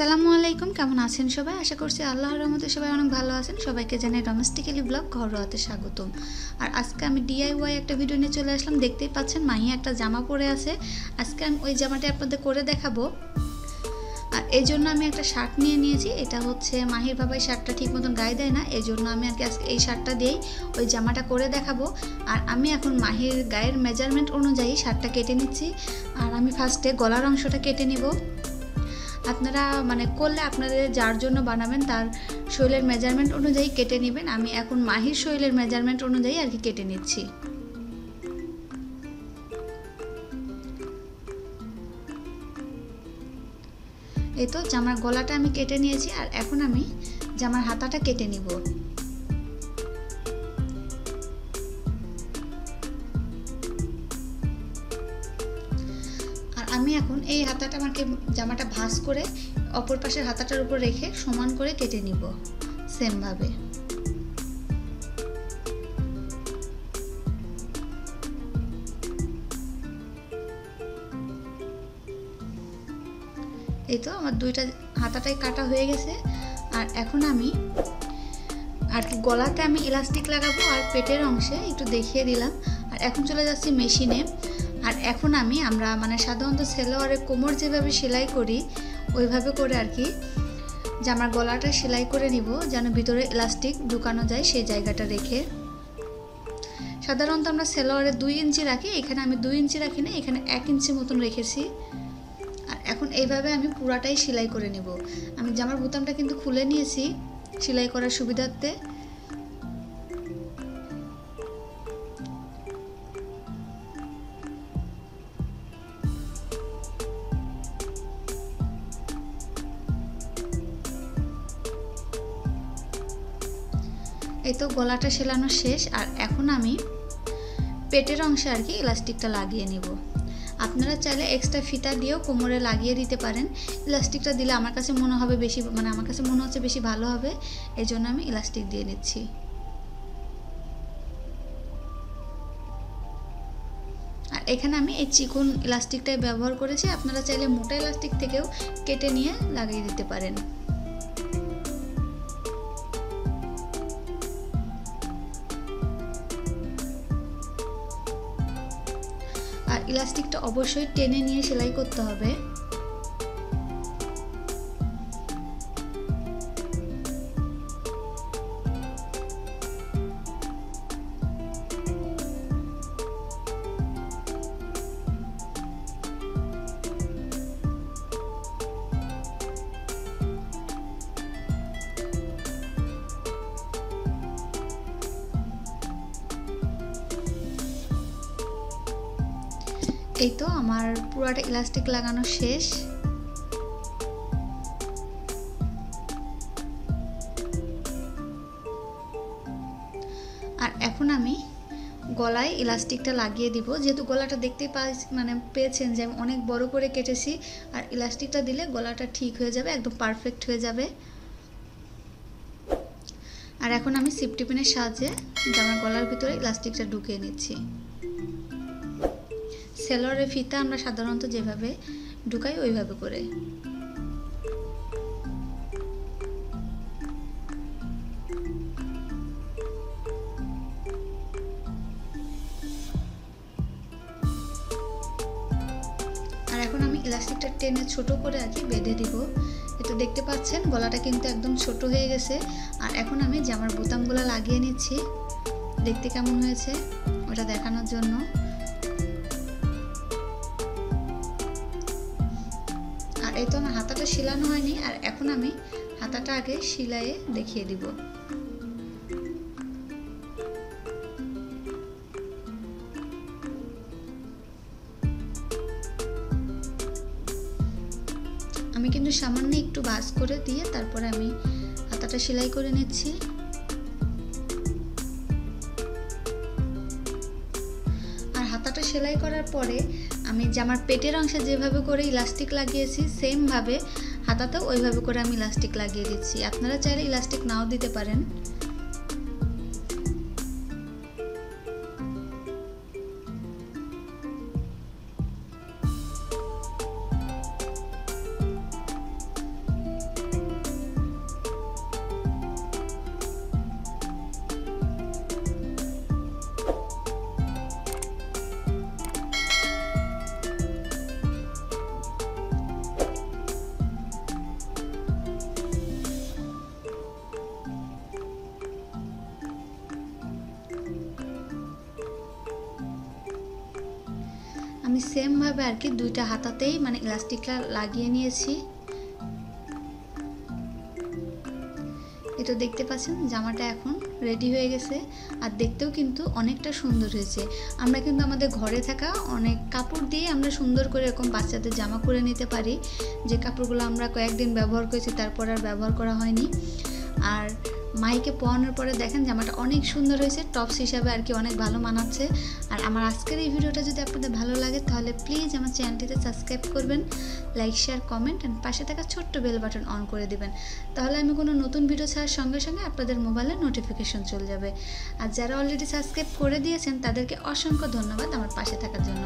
আসসালামু আলাইকুম, কেমন আছেন সবাই? আশা করছি আল্লাহর রহমতে সবাই অনেক ভালো আছেন। সবাইকে জানাই ডোমেস্টিক্যালি ব্লগ ঘরোয়াতে স্বাগতম। আর আজকে আমি ডিআইওয়াই একটা ভিডিও নিয়ে চলে আসলাম। দেখতেই পাচ্ছেন মাহিয়া একটা জামা পরে আছে। আজকে আমি ওই জামাটি আপনাদের করে দেখাবো। আর এই জন্য আমি একটা শার্ট নিয়ে নিয়েছি। এটা হচ্ছে মাহির বাবাই শার্টটা ঠিক মতন গায়ে দেয় না, এই জন্য আমি আজকে এই শার্টটা দিয়েই ওই জামাটা করে দেখাবো। আর আমি এখন মাহির গায়ের মেজারমেন্ট অনুযায়ী শার্টটা কেটে নিচ্ছি। আর আমি ফার্স্টে গলার অংশটা কেটে নিব। আপনারা করলে আপনাদের যার জন্য বানাবেন তার শরীরের মেজারমেন্ট অনুযায়ী কেটে নেবেন। আমি এখন মাহির শরীরের মেজারমেন্ট অনুযায়ী আর কি কেটে নিচ্ছি। এই তো জামার গলাটা আমি কেটে নিয়েছি। আর এখন আমি জামার হাতাটা কেটে নিব। আমি এখন এই হাতাটা জামাটা ভাঁজ করে অপর পাশের হাতাটার উপর রেখে সমান করে কেটে নিব সেম ভাবে। এই তো আমার দুইটা হাতাটাই কাটা হয়ে গেছে। আর এখন আমি আর কি গলাতে আমি ইলাস্টিক লাগাবো আর পেটের অংশে একটু দেখিয়ে দিলাম। আর এখন চলে যাচ্ছি মেশিনে। আর এখন আমরা সাধারণত সেলোয়ারে কোমর যেভাবে সেলাই করি ওইভাবে করে আর কি জামার গলাটা সেলাই করে নিব, যেন ভিতরে ইলাস্টিক ঢুকানো যায় সেই জায়গাটা রেখে। সাধারণত আমরা সেলোয়ারে 2 ইঞ্চি রাখি, এখানে আমি 2 ইঞ্চি রাখি না, এখানে 1 ইঞ্চি মতন রেখেছি। আর এখন এইভাবে আমি পুরাটাই সেলাই করে নিব। আমি জামার বোতামটা কিন্তু খুলে নিয়েছি সেলাই করার সুবিধার্থে। এই তো গলাটা সেলানো শেষ। আর এখন আমি পেটের অংশে আর কি ইলাস্টিকটা লাগিয়ে নিব। আপনারা চাইলে এক্সট্রা ফিতা দিয়েও কোমরে লাগিয়ে দিতে পারেন। ইলাস্টিকটা দিলে আমার কাছে মনে হবে বেশি আমার কাছে মনে হচ্ছে বেশি ভালো হবে, এই জন্য আমি ইলাস্টিক দিয়ে নিচ্ছি। আর এখানে আমি এই চিকন ইলাস্টিকটাই ব্যবহার করেছি। আপনারা চাইলে মোটা ইলাস্টিক থেকেও কেটে নিয়ে লাগিয়ে দিতে পারেন। আর ইলাস্টিকটা অবশ্যই টেনে নিয়ে সেলাই করতে হবে। এই তো আমার পুরোটা ইলাস্টিক লাগানো শেষ। আর এখন আমি গলায় ইলাস্টিকটা লাগিয়ে দিব। যেহেতু গলাটা দেখতেই পেয়েছেন যে আমি অনেক বড় করে কেটেছি, আর ইলাস্টিকটা দিলে গলাটা ঠিক হয়ে যাবে, একদম পারফেক্ট হয়ে যাবে। আর এখন আমি সিফটি পিনের সাহায্যে জামার গলার ভিতরে ইলাস্টিকটা ঢুকিয়ে নিচ্ছি। সেলোয়ারের ফিতা আমরা সাধারণত যেভাবে ঢুকাই ওইভাবে করে। আর এখন আমি ইলাস্টিকটা টেনে ছোট করে আর কি বেঁধে দিব। এটা দেখতে পাচ্ছেন গলাটা কিন্তু একদম ছোট হয়ে গেছে। আর এখন আমি জামার বোতামগুলো লাগিয়ে নিচ্ছি, দেখতে কেমন হয়েছে ওটা দেখানোর জন্য। আর এই তো আমার হাতাটা সেলানো হয়নি। আর এখন আমি হাতাটা আগে সেলাইয়ে দেখিয়ে দিব। আমি কিন্তু সামান্য একটু ভাঁজ করে দিয়ে তারপরে আমি হাতাটা সেলাই করে নিচ্ছি। আর হাতাটা সেলাই করার পরে আমি জামার পেটের অংশে যেভাবে করে ইলাস্টিক লাগিয়েছি সেম ভাবে হাতাতেও ওইভাবে করে আমি ইলাস্টিক লাগিয়ে দিচ্ছি। আপনারা চাইলে ইলাস্টিক নাও দিতে পারেন। আমি সেমভাবে আর কি দুইটা হাতাতেই মানে ইলাস্টিকটা লাগিয়ে নিয়েছি। এটা দেখতে পাচ্ছেন জামাটা এখন রেডি হয়ে গেছে আর দেখতেও কিন্তু অনেকটা সুন্দর হয়েছে। আমরা কিন্তু আমাদের ঘরে থাকা অনেক কাপড় দিয়ে আমরা সুন্দর করে এরকম বাচ্চাদের জামা করে নিতে পারি, যে কাপড়গুলো আমরা কয়েকদিন ব্যবহার করেছি তারপর আর ব্যবহার করা হয়নি। আর মাইকে পরানোর পরে দেখেন জামাটা অনেক সুন্দর হয়েছে, টপস হিসাবে আর কি অনেক ভালো মানাচ্ছে। আর আমার আজকের এই ভিডিওটা যদি আপনাদের ভালো লাগে তাহলে প্লিজ আমার চ্যানেলটিতে সাবস্ক্রাইব করবেন, লাইক শেয়ার কমেন্ট অ্যান্ড পাশে থাকা ছোট্ট বেল বাটন অন করে দিবেন, তাহলে আমি কোনো নতুন ভিডিও ছাড়ার সঙ্গে সঙ্গে আপনাদের মোবাইলে নোটিফিকেশন চলে যাবে। আর যারা অলরেডি সাবস্ক্রাইব করে দিয়েছেন তাদেরকে অসংখ্য ধন্যবাদ আমার পাশে থাকার জন্য।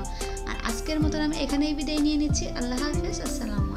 আর আজকের মতন আমি এখানেই বিদায় নিয়ে নিচ্ছি। আল্লাহ হাফেজ, আসসালামু